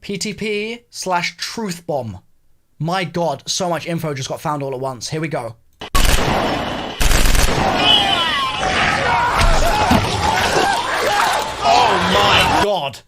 PTP/truth bomb. My God, so much info just got found all at once. Here we go. Oh my God.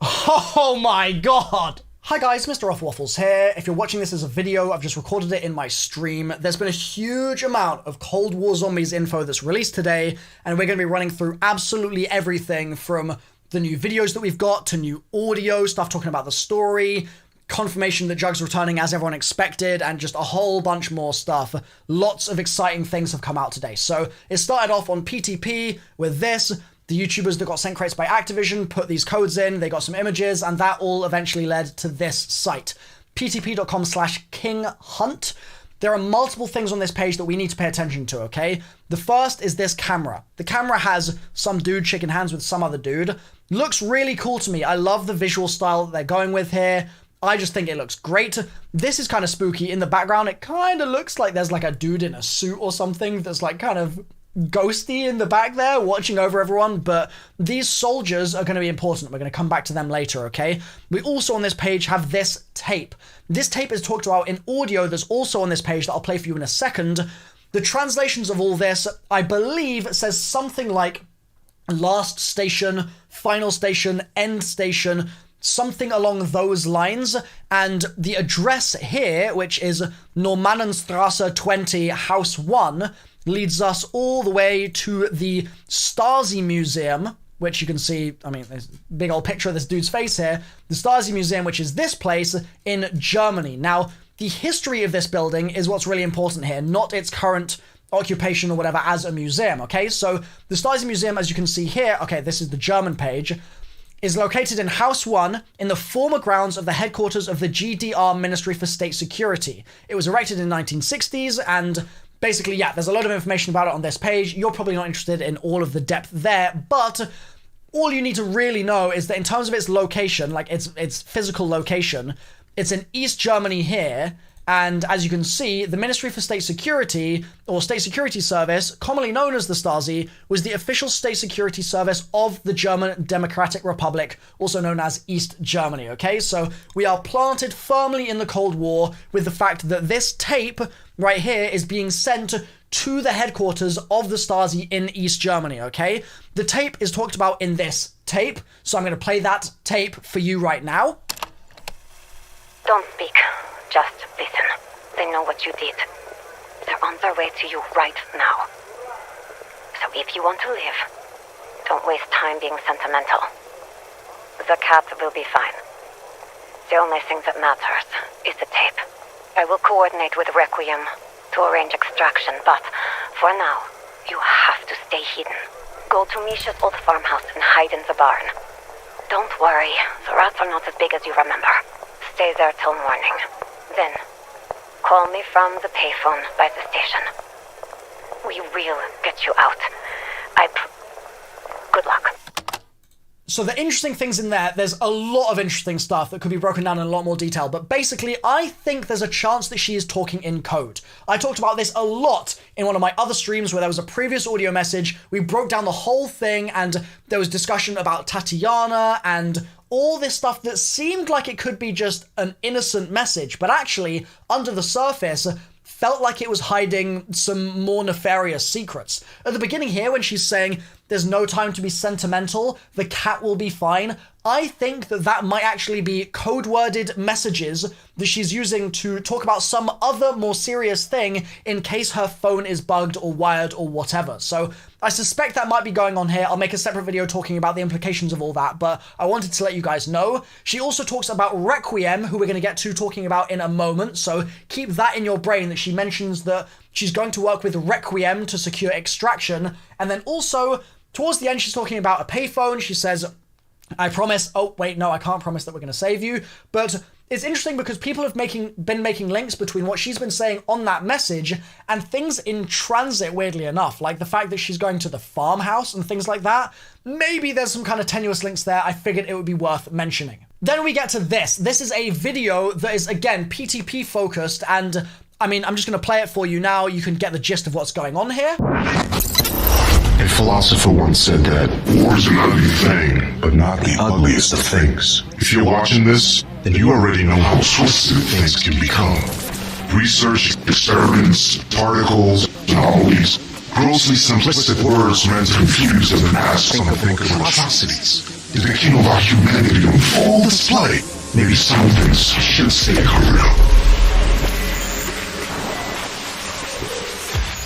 Oh my God. Hi guys, MrRoflWaffles here. If you're watching this as a video, I've just recorded it in my stream. There's been a huge amount of Cold War Zombies info that's released today, and we're going to be running through absolutely everything from the new videos that we've got to new audio, stuff talking about the story, confirmation that Jug's returning as everyone expected, and just a whole bunch more stuff. Lots of exciting things have come out today. So it started off on PTP with this. The YouTubers that got sent crates by Activision put these codes in, they got some images, and that all eventually led to this site, ptp.com/kinghunt. There are multiple things on this page that we need to pay attention to, okay? The first is this camera. The camera has some dude shaking hands with some other dude. Looks really cool to me. I love the visual style that they're going with here. I just think it looks great. This is kind of spooky. In the background, it kind of looks like there's like a dude in a suit or something that's like kind of ghosty in the back there watching over everyone, but these soldiers are going to be important. We're going to come back to them later, okay? We also on this page have this tape. This tape is talked about in audio that's also on this page that I'll play for you in a second. The translations of all this, I believe, says something like last station, final station, end station, something along those lines. And the address here, which is Normannenstrasse 20, House 1, leads us all the way to the Stasi Museum, which you can see, I mean, there's a big old picture of this dude's face here. The Stasi Museum, which is this place in Germany. Now, the history of this building is what's really important here, not its current occupation or whatever as a museum, okay? So the Stasi Museum, as you can see here, okay, this is the German page, is located in House 1 in the former grounds of the headquarters of the GDR Ministry for State Security. It was erected in the 1960s, and basically, yeah, there's a lot of information about it on this page. You're probably not interested in all of the depth there, but all you need to really know is that in terms of its location, like its physical location, it's in East Germany here, and as you can see, the Ministry for State Security, or State Security Service, commonly known as the Stasi, was the official state security service of the German Democratic Republic, also known as East Germany, okay? So we are planted firmly in the Cold War with the fact that this tape right here is being sent to the headquarters of the Stasi in East Germany, okay? The tape is talked about in this tape, so I'm going to play that tape for you right now. Don't speak. Just listen. They know what you did. They're on their way to you right now. So if you want to live, don't waste time being sentimental. The cat will be fine. The only thing that matters is the tape. I will coordinate with Requiem to arrange extraction, but for now, you have to stay hidden. Go to Misha's old farmhouse and hide in the barn. Don't worry, the rats are not as big as you remember. Stay there till morning. Then, call me from the payphone by the station. We will get you out. Good luck. So the interesting things in there's a lot of interesting stuff that could be broken down in a lot more detail, but basically I think there's a chance that she is talking in code. I talked about this a lot in one of my other streams where there was a previous audio message. We broke down the whole thing and there was discussion about Tatiana and all this stuff that seemed like it could be just an innocent message, but actually, under the surface, felt like it was hiding some more nefarious secrets. At the beginning here, when she's saying, there's no time to be sentimental, the cat will be fine, I think that might actually be code-worded messages that she's using to talk about some other more serious thing in case her phone is bugged or wired or whatever. So I suspect that might be going on here. I'll make a separate video talking about the implications of all that, but I wanted to let you guys know. She also talks about Requiem, who we're going to get to talking about in a moment, so keep that in your brain that she mentions that she's going to work with Requiem to secure extraction, and then also, towards the end, she's talking about a payphone. She says, I promise, oh wait, no, I can't promise that we're going to save you, but it's interesting because people have been making links between what she's been saying on that message and things in transit, weirdly enough, like the fact that she's going to the farmhouse and things like that. Maybe there's some kind of tenuous links there. I figured it would be worth mentioning. Then we get to this. This is a video that is, again, PTP focused, and I mean, I'm just going to play it for you now. You can get the gist of what's going on here. A philosopher once said that war is an ugly thing, but not the ugliest of things. If you're watching this, then you already know how twisted things can become. Research, experiments, particles, and all these grossly simplistic words meant to confuse and then ask someone to think of atrocities. Is the king of our humanity on full display? Maybe some things should stay real.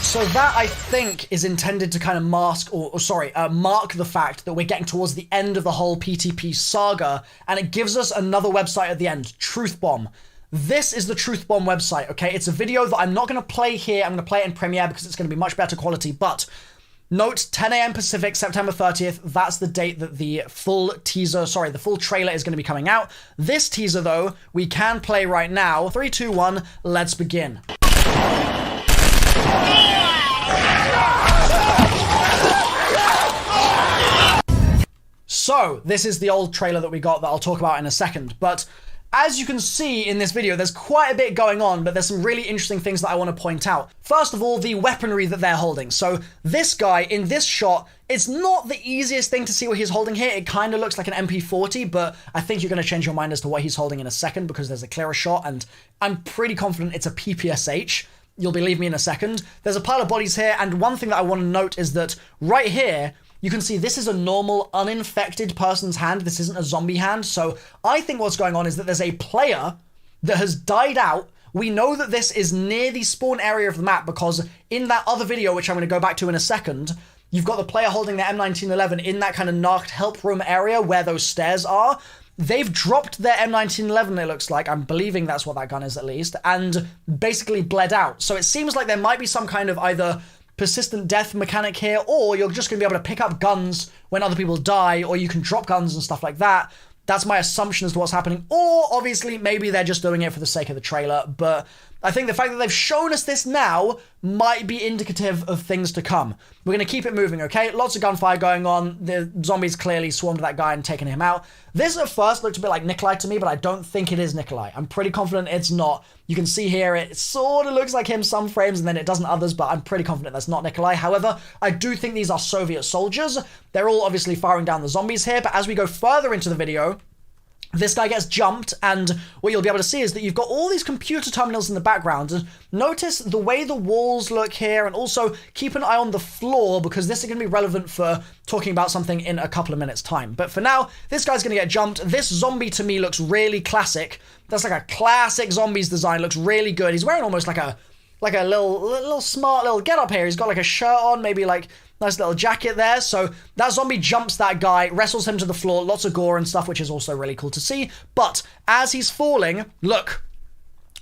So that, I think, is intended to kind of mark the fact that we're getting towards the end of the whole PTP saga, and it gives us another website at the end, Truth Bomb. This is the Truth Bomb website, okay? It's a video that I'm not going to play here. I'm going to play it in Premiere because it's going to be much better quality, but note 10 a.m. Pacific, September 30th. That's the date that the full trailer is going to be coming out. This teaser, though, we can play right now. 3, 2, 1, let's begin. So, this is the old trailer that we got that I'll talk about in a second, but as you can see in this video, there's quite a bit going on, but there's some really interesting things that I want to point out. First of all, the weaponry that they're holding. So this guy in this shot, it's not the easiest thing to see what he's holding here. It kind of looks like an MP40, but I think you're going to change your mind as to what he's holding in a second because there's a clearer shot, and I'm pretty confident it's a PPSH. You'll believe me in a second. There's a pile of bodies here, and one thing that I want to note is that right here, you can see this is a normal, uninfected person's hand. This isn't a zombie hand. So I think what's going on is that there's a player that has died out. We know that this is near the spawn area of the map because in that other video, which I'm going to go back to in a second, you've got the player holding their M1911 in that kind of narked help room area where those stairs are. They've dropped their M1911, it looks like. I'm believing that's what that gun is at least, and basically bled out. So it seems like there might be some kind of either persistent death mechanic here, or you're just going to be able to pick up guns when other people die, or you can drop guns and stuff like that. That's my assumption as to what's happening. Or, obviously, maybe they're just doing it for the sake of the trailer, but I think the fact that they've shown us this now might be indicative of things to come. We're going to keep it moving, okay? Lots of gunfire going on. The zombies clearly swarmed that guy and taken him out. This at first looked a bit like Nikolai to me, but I don't think it is Nikolai. I'm pretty confident it's not. You can see here it sort of looks like him some frames and then it doesn't others, but I'm pretty confident that's not Nikolai. However, I do think these are Soviet soldiers. They're all obviously firing down the zombies here, but as we go further into the video, this guy gets jumped, and what you'll be able to see is that you've got all these computer terminals in the background. And notice the way the walls look here, and also keep an eye on the floor, because this is going to be relevant for talking about something in a couple of minutes' time. But for now, this guy's going to get jumped. This zombie to me looks really classic. That's like a classic zombies design, looks really good. He's wearing almost like a little smart little get up here. He's got like a shirt on, maybe like nice little jacket there. So that zombie jumps that guy, wrestles him to the floor, lots of gore and stuff, which is also really cool to see. But as he's falling, look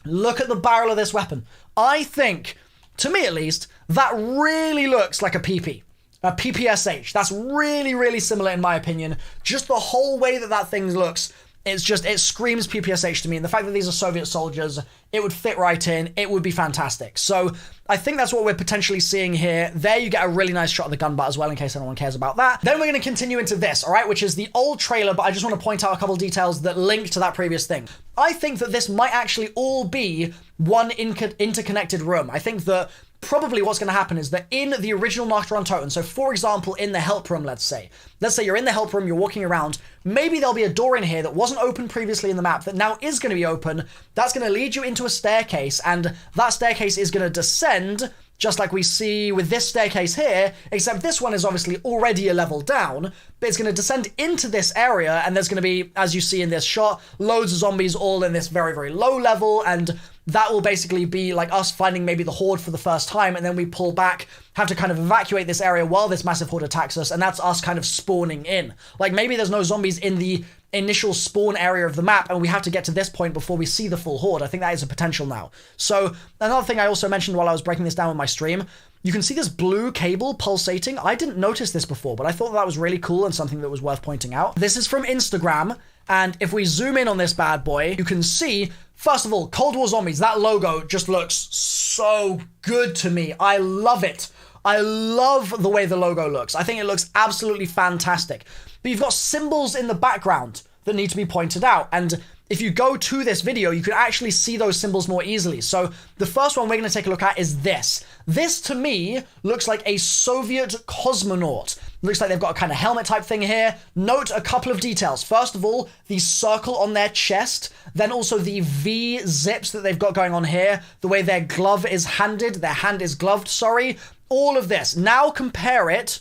at the barrel of this weapon. I think, to me at least, that really looks like a PP. A PPSH. That's really, really similar in my opinion. Just the whole way that thing looks, it screams PPSH to me, and the fact that these are Soviet soldiers, it would fit right in, it would be fantastic. So I think that's what we're potentially seeing here. There you get a really nice shot of the gun butt as well, in case anyone cares about that. Then we're going to continue into this, all right, which is the old trailer, but I just want to point out a couple details that link to that previous thing. I think that this might actually all be one interconnected room. I think that probably what's going to happen is that in the original Nocturne Totem, so for example, in the help room, let's say you're in the help room, you're walking around, maybe there'll be a door in here that wasn't open previously in the map that now is going to be open. That's going to lead you into a staircase, and that staircase is going to descend just like we see with this staircase here, except this one is obviously already a level down, but it's going to descend into this area, and there's going to be, as you see in this shot, loads of zombies all in this very, very low level, and that will basically be like us finding maybe the horde for the first time, and then we pull back, have to kind of evacuate this area while this massive horde attacks us, and that's us kind of spawning in. Like, maybe there's no zombies in the initial spawn area of the map, and we have to get to this point before we see the full horde. I think that is a potential now. So, another thing I also mentioned while I was breaking this down with my stream, you can see this blue cable pulsating. I didn't notice this before, but I thought that was really cool and something that was worth pointing out. This is from Instagram, and if we zoom in on this bad boy, you can see, first of all, Cold War Zombies, that logo just looks so good to me. I love it. I love the way the logo looks. I think it looks absolutely fantastic. But you've got symbols in the background that need to be pointed out, and if you go to this video, you can actually see those symbols more easily. So the first one we're going to take a look at is this. This, to me, looks like a Soviet cosmonaut. Looks like they've got a kind of helmet type thing here. Note a couple of details. First of all, the circle on their chest, then also the V zips that they've got going on here, the way their glove is handed, their hand is gloved, sorry. All of this. Now compare it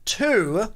to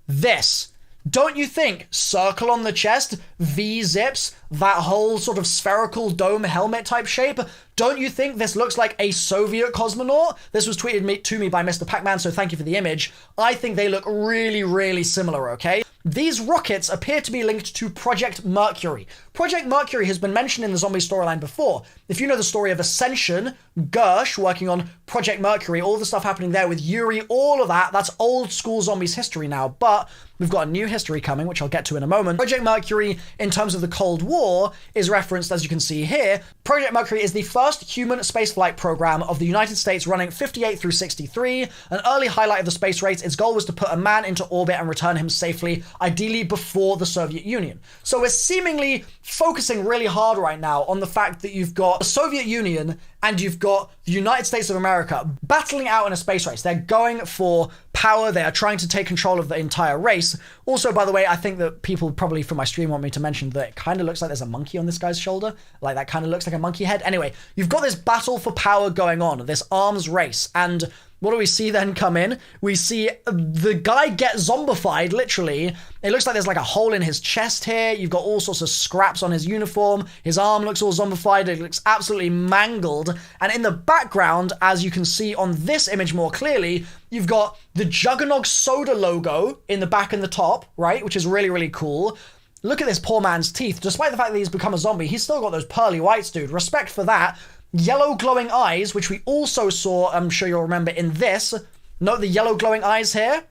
this. Don't you think circle on the chest, V zips, that whole sort of spherical dome helmet type shape? Don't you think this looks like a Soviet cosmonaut? This was tweeted to me by Mr. Pac-Man, so thank you for the image. I think they look really, really similar, okay? These rockets appear to be linked to Project Mercury. Project Mercury has been mentioned in the zombie storyline before. If you know the story of Ascension, Gersh working on Project Mercury, all the stuff happening there with Yuri, all of that, that's old school zombies history now, but we've got a new history coming, which I'll get to in a moment. Project Mercury, in terms of the Cold War, is referenced, as you can see here. Project Mercury is the first human spaceflight program of the United States running 58 through 63. An early highlight of the space race, its goal was to put a man into orbit and return him safely, ideally before the Soviet Union. So we're seemingly focusing really hard right now on the fact that you've got the Soviet Union and you've got the United States of America battling out in a space race. They're going for power. They are trying to take control of the entire race. Also, by the way, I think that people probably from my stream want me to mention that it kind of looks like there's a monkey on this guy's shoulder. Like, that kind of looks like a monkey head. Anyway, you've got this battle for power going on, this arms race, and what do we see then come in? We see the guy get zombified, literally. It looks like there's like a hole in his chest here. You've got all sorts of scraps on his uniform. His arm looks all zombified. It looks absolutely mangled. And in the background, as you can see on this image more clearly, you've got the Juggernog soda logo in the back and the top, right? Which is really, really cool. Look at this poor man's teeth. Despite the fact that he's become a zombie, he's still got those pearly whites, dude. Respect for that. Yellow glowing eyes, which we also saw, I'm sure you'll remember in this. Note the yellow glowing eyes here.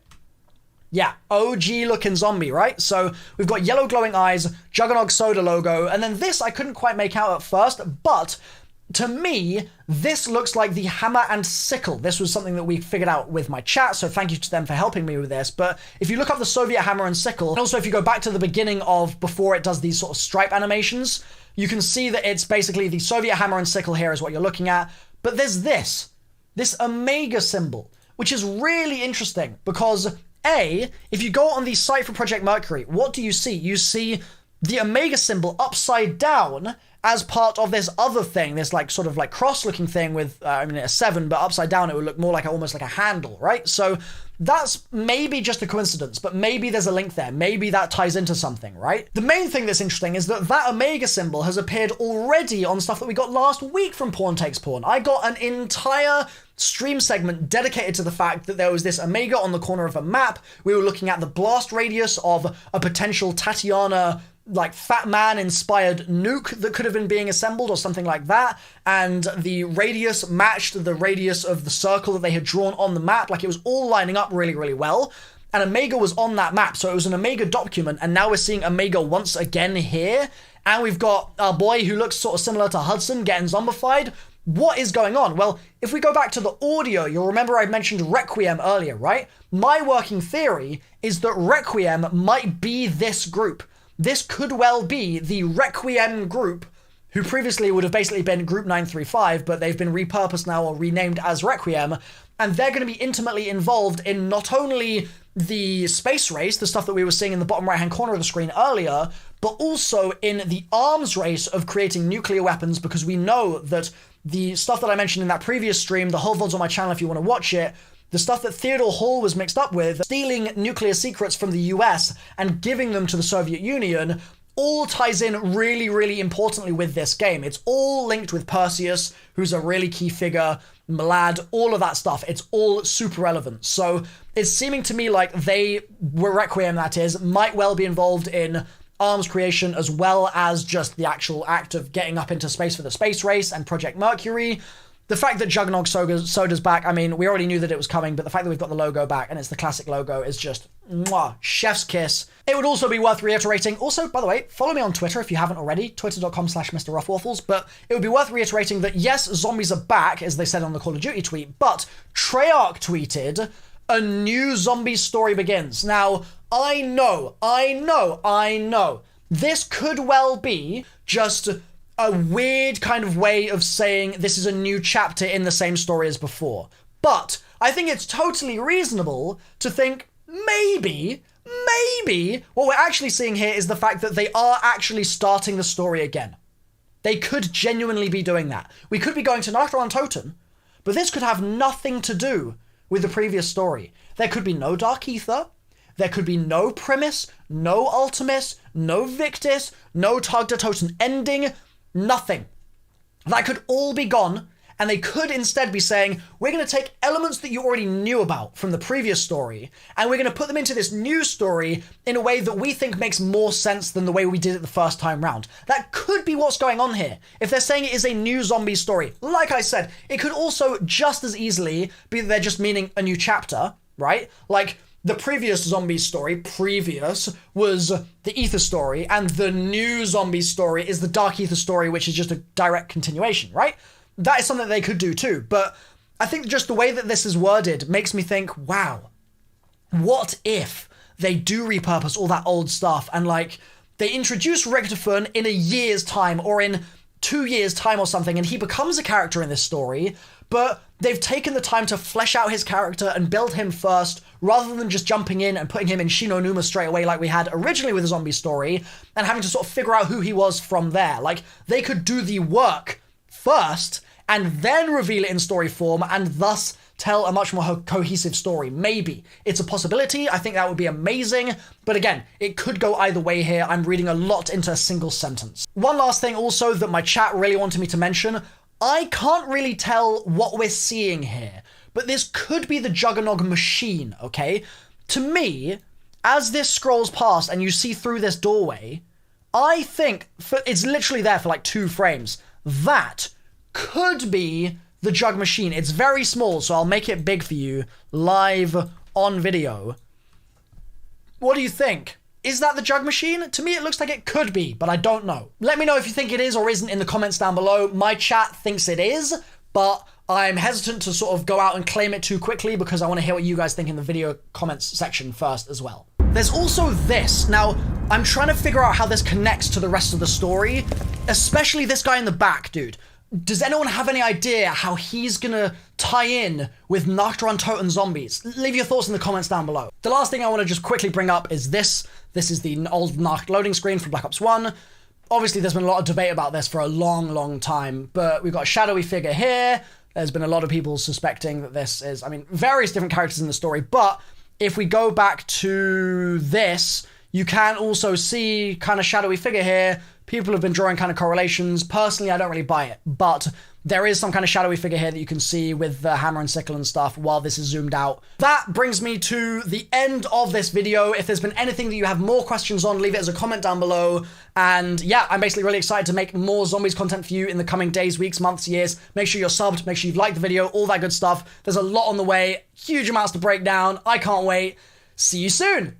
Yeah, OG looking zombie, right? So we've got yellow glowing eyes, Juggernog soda logo, and then this I couldn't quite make out at first, but to me, this looks like the hammer and sickle. This was something that we figured out with my chat, so thank you to them for helping me with this. But if you look up the Soviet hammer and sickle, and also if you go back to the beginning of before it does these sort of stripe animations, you can see that it's basically the Soviet hammer and sickle here is what you're looking at. But there's this Omega symbol, which is really interesting because if you go on the site for Project Mercury, what do you see? You see the Omega symbol upside down as part of this other thing, this like sort of like cross-looking thing with, a 7, but upside down it would look more like almost like a handle, right? So that's maybe just a coincidence, but maybe there's a link there. Maybe that ties into something, right? The main thing that's interesting is that Omega symbol has appeared already on stuff that we got last week from Porn Takes Porn. I got an entire stream segment dedicated to the fact that there was this Omega on the corner of a map. We were looking at the blast radius of a potential Tatiana like Fat Man inspired nuke that could have been being assembled or something like that, and the radius matched the radius of the circle that they had drawn on the map. Like, it was all lining up really, really well, and Omega was on that map, so it was an Omega document, and now we're seeing Omega once again here, and we've got our boy who looks sort of similar to Hudson getting zombified. What is going on? Well, if we go back to the audio, you'll remember I mentioned Requiem earlier, right? My working theory is that Requiem might be this group. This could well be the Requiem group, who previously would have basically been Group 935, but they've been repurposed now or renamed as Requiem, and they're going to be intimately involved in not only the space race, the stuff that we were seeing in the bottom right-hand corner of the screen earlier, but also in the arms race of creating nuclear weapons, because we know that the stuff that I mentioned in that previous stream, the whole VOD's on my channel if you want to watch it, the stuff that Theodore Hall was mixed up with, stealing nuclear secrets from the US and giving them to the Soviet Union, all ties in really, really importantly with this game. It's all linked with Perseus, who's a really key figure, Mlad, all of that stuff. It's all super relevant. So it's seeming to me like they, Requiem that is, might well be involved in arms creation as well as just the actual act of getting up into space for the space race and Project Mercury. The fact that Juggernog Soda's back, I mean, we already knew that it was coming, but the fact that we've got the logo back and it's the classic logo is just, mwah, chef's kiss. It would also be worth reiterating. Also, by the way, follow me on Twitter if you haven't already, twitter.com/MrRoflWaffles, but it would be worth reiterating that yes, zombies are back, as they said on the Call of Duty tweet, but Treyarch tweeted, a new zombie story begins. Now, I know This could well be just a weird kind of way of saying this is a new chapter in the same story as before. But I think it's totally reasonable to think maybe what we're actually seeing here is the fact that they are actually starting the story again. They could genuinely be doing that. We could be going to Nacht Toten, but this could have nothing to do with the previous story. There could be no Dark Ether, there could be no Primus, no Ultimus, no Victus, no Tag der Toten ending, nothing. That could all be gone, and they could instead be saying, we're going to take elements that you already knew about from the previous story, and we're going to put them into this new story in a way that we think makes more sense than the way we did it the first time round. That could be what's going on here. If they're saying it is a new zombie story, like I said, it could also just as easily be that they're just meaning a new chapter, right? Like, the previous zombie story, was the Ether story, and the new zombie story is the Dark Ether story, which is just a direct continuation, right? That is something they could do too, but I think just the way that this is worded makes me think, wow, what if they do repurpose all that old stuff and, like, they introduce Richtofen in a year's time or in 2 years' time or something, and he becomes a character in this story, but they've taken the time to flesh out his character and build him first, rather than just jumping in and putting him in Shinonuma straight away like we had originally with the zombie story, and having to sort of figure out who he was from there. Like, they could do the work first, and then reveal it in story form, and thus tell a much more cohesive story. Maybe. It's a possibility. I think that would be amazing. But again, it could go either way here. I'm reading a lot into a single sentence. One last thing also that my chat really wanted me to mention. I can't really tell what we're seeing here, but this could be the Juggernog machine, okay? To me, as this scrolls past and you see through this doorway, I think it's literally there for like 2 frames. That could be the Jug machine. It's very small, so I'll make it big for you live on video. What do you think? Is that the Jug machine? To me, it looks like it could be, but I don't know. Let me know if you think it is or isn't in the comments down below. My chat thinks it is, but I'm hesitant to sort of go out and claim it too quickly because I want to hear what you guys think in the video comments section first as well. There's also this. Now, I'm trying to figure out how this connects to the rest of the story, especially this guy in the back, dude. Does anyone have any idea how he's gonna tie in with Nacht Toten zombies? Leave your thoughts in the comments down below. The last thing I want to just quickly bring up is this. This is the old Nacht loading screen from Black Ops 1. Obviously, there's been a lot of debate about this for a long time, but we've got a shadowy figure here. There's been a lot of people suspecting that this is, I mean, various different characters in the story, but if we go back to this, you can also see kind of shadowy figure here. People have been drawing kind of correlations. Personally, I don't really buy it, but there is some kind of shadowy figure here that you can see with the hammer and sickle and stuff while this is zoomed out. That brings me to the end of this video. If there's been anything that you have more questions on, leave it as a comment down below. And yeah, I'm basically really excited to make more zombies content for you in the coming days, weeks, months, years. Make sure you're subbed, make sure you've liked the video, all that good stuff. There's a lot on the way, huge amounts to break down. I can't wait. See you soon.